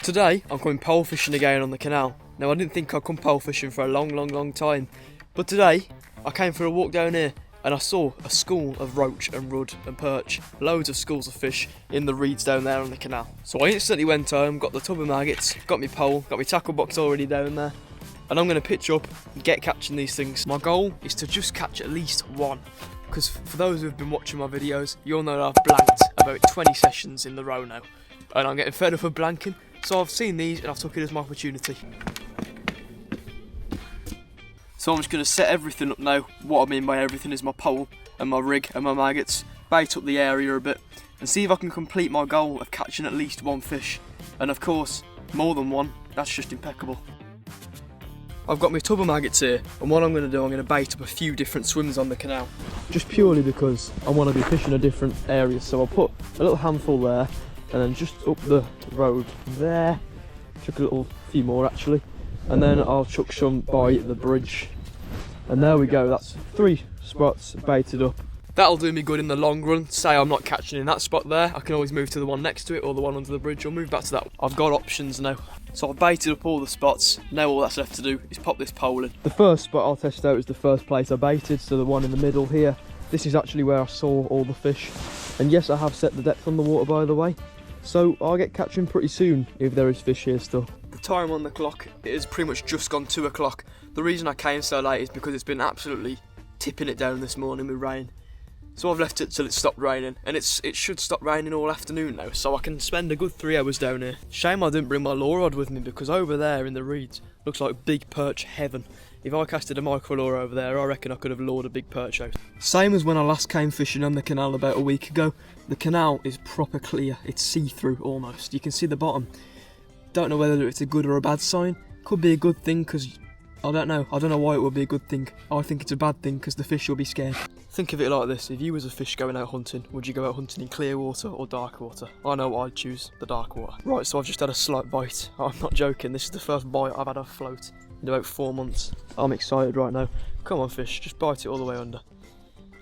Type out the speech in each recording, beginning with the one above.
Today, I'm going pole fishing again on the canal. Now, I didn't think I'd come pole fishing for a long time, but today, I came for a walk down here and I saw a school of roach and rudd and perch, loads of schools of fish in the reeds down there on the canal. So I instantly went home, got the tub of maggots, got my pole, got my tackle box already down there, and I'm going to pitch up and get catching these things. My goal is to just catch at least one, because for those who've been watching my videos, you'll know that I've blanked about 20 sessions in the row now, and I'm getting fed up of blanking. So I've seen these and I've took it as my opportunity. So I'm just going to set everything up now. What I mean by everything is my pole and my rig and my maggots, bait up the area a bit and see if I can complete my goal of catching at least one fish. And of course, more than one, that's just impeccable. I've got my tub of maggots here, and what I'm going to do, I'm going to bait up a few different swims on the canal. Just purely because I want to be fishing a different area, so I'll put a little handful there, and then just up the road there, chuck a few more actually, and then I'll chuck some by the bridge. And there we go, that's 3 spots baited up. That'll do me good in the long run. Say I'm not catching in that spot there, I can always move to the one next to it or the one under the bridge, or move back to that. I've got options now. So I've baited up all the spots, now all that's left to do is pop this pole in. The first spot I'll test out is the first place I baited, so the one in the middle here. This is actually where I saw all the fish. And yes, I have set the depth on the water by the way. So I'll get catching pretty soon if there is fish here still. The time on the clock, it has pretty much just gone 2 o'clock. The reason I came so late is because it's been absolutely tipping it down this morning with rain. So I've left it till it stopped raining, and it should stop raining all afternoon now, so I can spend a good 3 hours down here. Shame I didn't bring my lure rod with me, because over there in the reeds looks like big perch heaven. If I casted a micro lure over there, I reckon I could have lured a big perch out. Same as when I last came fishing on the canal about a week ago. The canal is proper clear, it's see-through almost. You can see the bottom. Don't know whether it's a good or a bad sign. Could be a good thing because, I don't know why it would be a good thing. I think it's a bad thing because the fish will be scared. Think of it like this, if you was a fish going out hunting, would you go out hunting in clear water or dark water? I know I'd choose the dark water. Right, so I've just had a slight bite. I'm not joking, this is the first bite I've had a float in about 4 months. I'm excited right now. Come on fish, just bite it all the way under.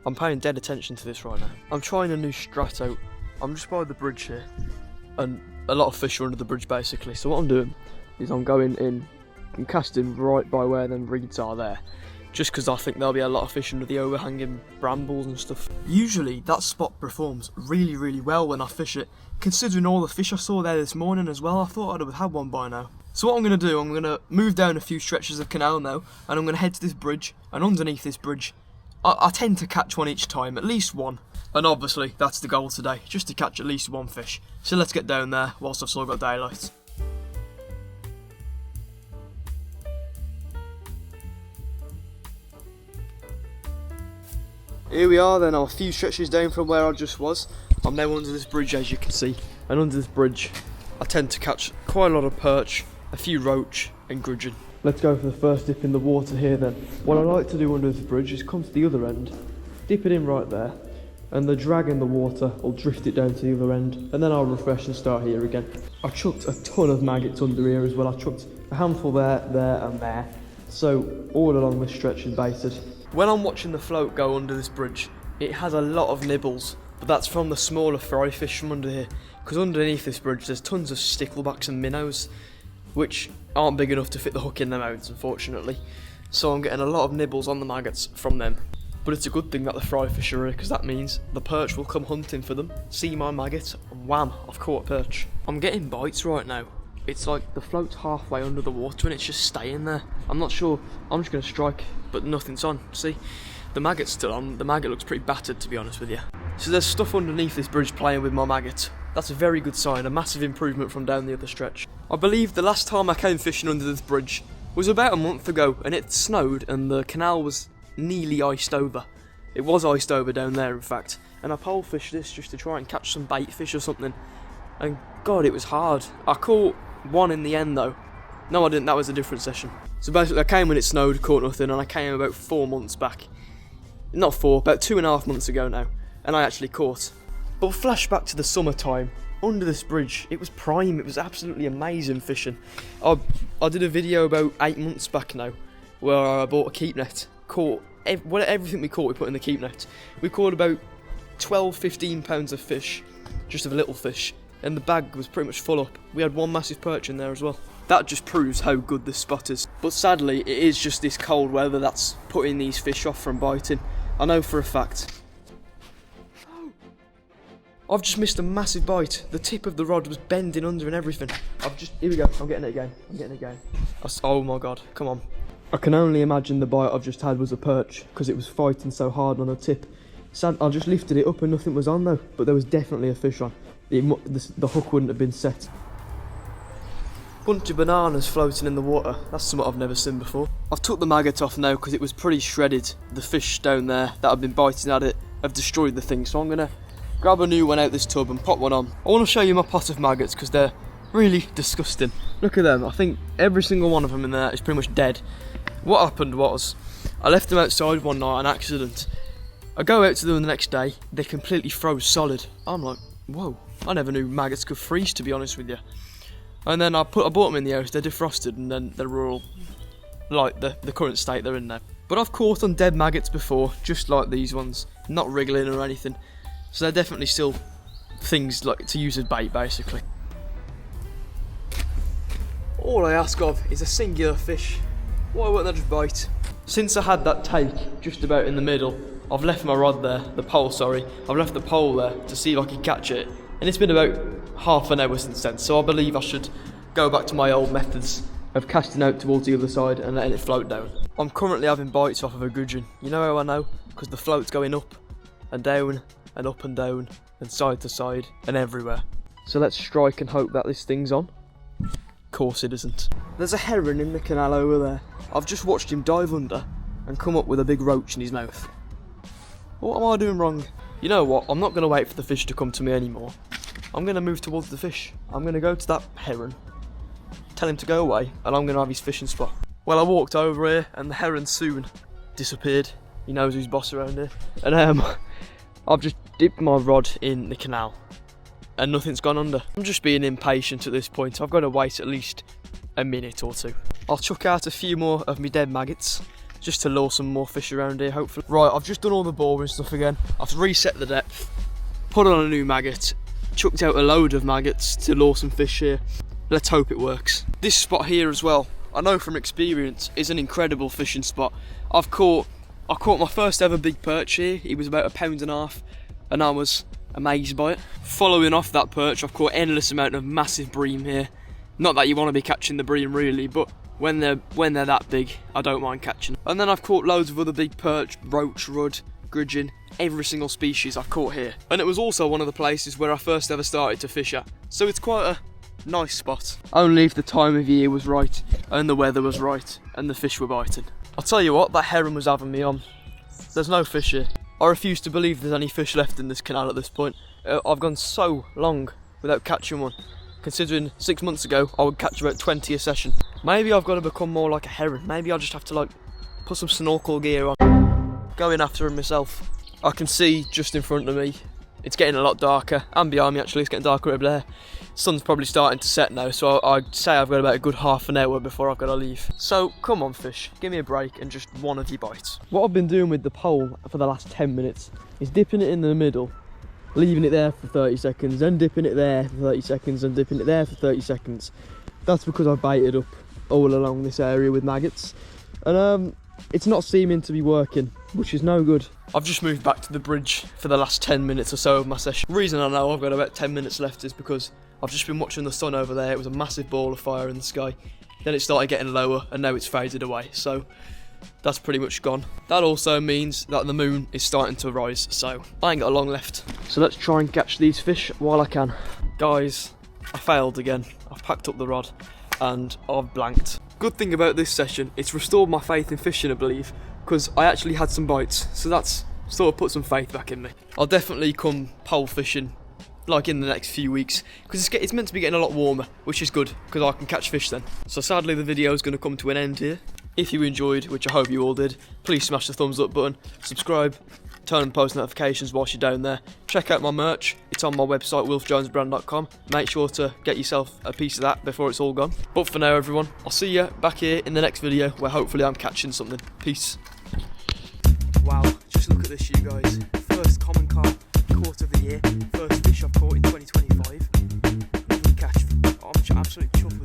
I'm paying dead attention to this right now. I'm trying a new strat out. I'm just by the bridge here, and a lot of fish are under the bridge basically. So what I'm doing is I'm going in and casting right by where them reeds are there. Just because I think there'll be a lot of fish under the overhanging brambles and stuff. Usually that spot performs really well when I fish it. Considering all the fish I saw there this morning as well, I thought I'd have had one by now. So what I'm going to do, I'm going to move down a few stretches of canal now, and I'm going to head to this bridge, and underneath this bridge, I tend to catch one each time, at least one. And obviously, that's the goal today, just to catch at least one fish. So let's get down there whilst I've still got daylight. Here we are then, I'm a few stretches down from where I just was. I'm now under this bridge as you can see, and under this bridge I tend to catch quite a lot of perch, a few roach and gudgeon. Let's go for the first dip in the water here then. What I like to do under this bridge is come to the other end, dip it in right there, and the drag in the water will drift it down to the other end, and then I'll refresh and start here again. I chucked a ton of maggots under here as well. I chucked a handful there and there, so all along this stretch is baited. When I'm watching the float go under this bridge, it has a lot of nibbles, but that's from the smaller fry fish from under here, because underneath this bridge there's tons of sticklebacks and minnows, which aren't big enough to fit the hook in their mouths unfortunately, so I'm getting a lot of nibbles on the maggots from them. But it's a good thing that the fry fish are here, because that means the perch will come hunting for them, see my maggot, and wham, I've caught a perch. I'm getting bites right now. It's like the float's halfway under the water and it's just staying there. I'm not sure, I'm just going to strike, but nothing's on. See, the maggot's still on. The maggot looks pretty battered to be honest with you. So there's stuff underneath this bridge playing with my maggot. That's a very good sign, a massive improvement from down the other stretch. I believe the last time I came fishing under this bridge was about a month ago, and it snowed and the canal was nearly iced over. It was iced over down there in fact, and I pole fished this just to try and catch some bait fish or something, and god, it was hard. I caught one in the end though. No I didn't, that was a different session. So basically I came when it snowed, caught nothing, and I came about 4 months back. Not 4, about 2.5 months ago now, and I actually caught. But flashback to the summertime, under this bridge, it was prime, it was absolutely amazing fishing. I did a video about 8 months back now, where I bought a keep net, caught everything we caught we put in the keep net. We caught about 12-15 pounds of fish, just of little fish, and the bag was pretty much full up. We had one massive perch in there as well. That just proves how good this spot is. But sadly, it is just this cold weather that's putting these fish off from biting. I know for a fact. I've just missed a massive bite. The tip of the rod was bending under and everything. Here we go, I'm getting it again. Oh my god, come on. I can only imagine the bite I've just had was a perch, because it was fighting so hard on the tip. Sad, I just lifted it up and nothing was on though, but there was definitely a fish on. The hook wouldn't have been set. Bunch of bananas floating in the water. That's something I've never seen before. I've took the maggot off now because it was pretty shredded. The fish down there that have been biting at it have destroyed the thing, so I'm gonna grab a new one out this tub and pop one on. I want to show you my pot of maggots because they're really disgusting. Look at them. I think every single one of them in there is pretty much dead. What happened was, I left them outside one night on accident. I go out to them the next day, they completely froze solid. I'm like, whoa, I never knew maggots could freeze, to be honest with you. And then I bought them in the house, they're defrosted, and then they're all like the current state they're in now. But I've caught on dead maggots before, just like these ones, not wriggling or anything. So they're definitely still things like to use as bait, basically. All I ask of is a singular fish. Why won't they just bite? Since I had that take just about in the middle, I've left my rod there, the pole, sorry. I've left the pole there to see if I can catch it. And it's been about half an hour since then, so I believe I should go back to my old methods of casting out towards the other side and letting it float down. I'm currently having bites off of a gudgeon. You know how I know? Because the float's going up and down and up and down and side to side and everywhere. So let's strike and hope that this thing's on. Of course it isn't. There's a heron in the canal over there. I've just watched him dive under and come up with a big roach in his mouth. What am I doing wrong? You know what? I'm not going to wait for the fish to come to me anymore. I'm going to move towards the fish. I'm going to go to that heron, tell him to go away, and I'm going to have his fishing spot. Well, I walked over here and the heron soon disappeared. He knows who's boss around here. And I've just dipped my rod in the canal and nothing's gone under. I'm just being impatient at this point. I've got to wait at least a minute or two. I'll chuck out a few more of my dead maggots just to lure some more fish around here, hopefully. Right, I've just done all the boring stuff again. I've reset the depth, put on a new maggot, chucked out a load of maggots to lure some fish here. Let's hope it works. This spot here as well, I know from experience, is an incredible fishing spot. I caught my first ever big perch here. He was about 1.5 pounds and I was amazed by it. Following off that perch, I've caught endless amount of massive bream here. Not that you want to be catching the bream really, but when they're that big, I don't mind catching. And then I've caught loads of other big perch, roach, rudd, gudgeon, every single species I've caught here. And it was also one of the places where I first ever started to fish at. So it's quite a nice spot. Only if the time of year was right, and the weather was right, and the fish were biting. I'll tell you what, that heron was having me on. There's no fish here. I refuse to believe there's any fish left in this canal at this point. I've gone so long without catching one. Considering 6 months ago, I would catch about 20 a session. Maybe I've got to become more like a heron. Maybe I'll just have to put some snorkel gear on. Going after him myself. I can see just in front of me, it's getting a lot darker. And behind me actually, it's getting darker over there. Sun's probably starting to set now, so I'd say I've got about a good half an hour before I've got to leave. So come on fish, give me a break and just one of you bites. What I've been doing with the pole for the last 10 minutes is dipping it in the middle, leaving it there for 30 seconds, and dipping it there for 30 seconds, and dipping it there for 30 seconds. That's because I've baited up all along this area with maggots. And it's not seeming to be working, which is no good. I've just moved back to the bridge for the last 10 minutes or so of my session. The reason I know I've got about 10 minutes left is because I've just been watching the sun over there. It was a massive ball of fire in the sky. Then it started getting lower and now it's faded away. So that's pretty much gone. That also means that the moon is starting to rise, so I ain't got long left. So let's try and catch these fish while I can. Guys, I failed again. I've packed up the rod and I've blanked. Good thing about this session, it's restored my faith in fishing, I believe, because I actually had some bites, so that's sort of put some faith back in me. I'll definitely come pole fishing like in the next few weeks, because it's meant to be getting a lot warmer, which is good because I can catch fish then. So sadly the video is going to come to an end here. If you enjoyed, which I hope you all did, please smash the thumbs up button, subscribe, turn on post notifications whilst you're down there. Check out my merch, it's on my website wolfjonesbrand.com. Make sure to get yourself a piece of that before it's all gone. But for now everyone, I'll see you back here in the next video where hopefully I'm catching something. Peace. Wow, just look at this you guys. First common carp caught of the year, first fish I've caught in 2025. absolute chopper.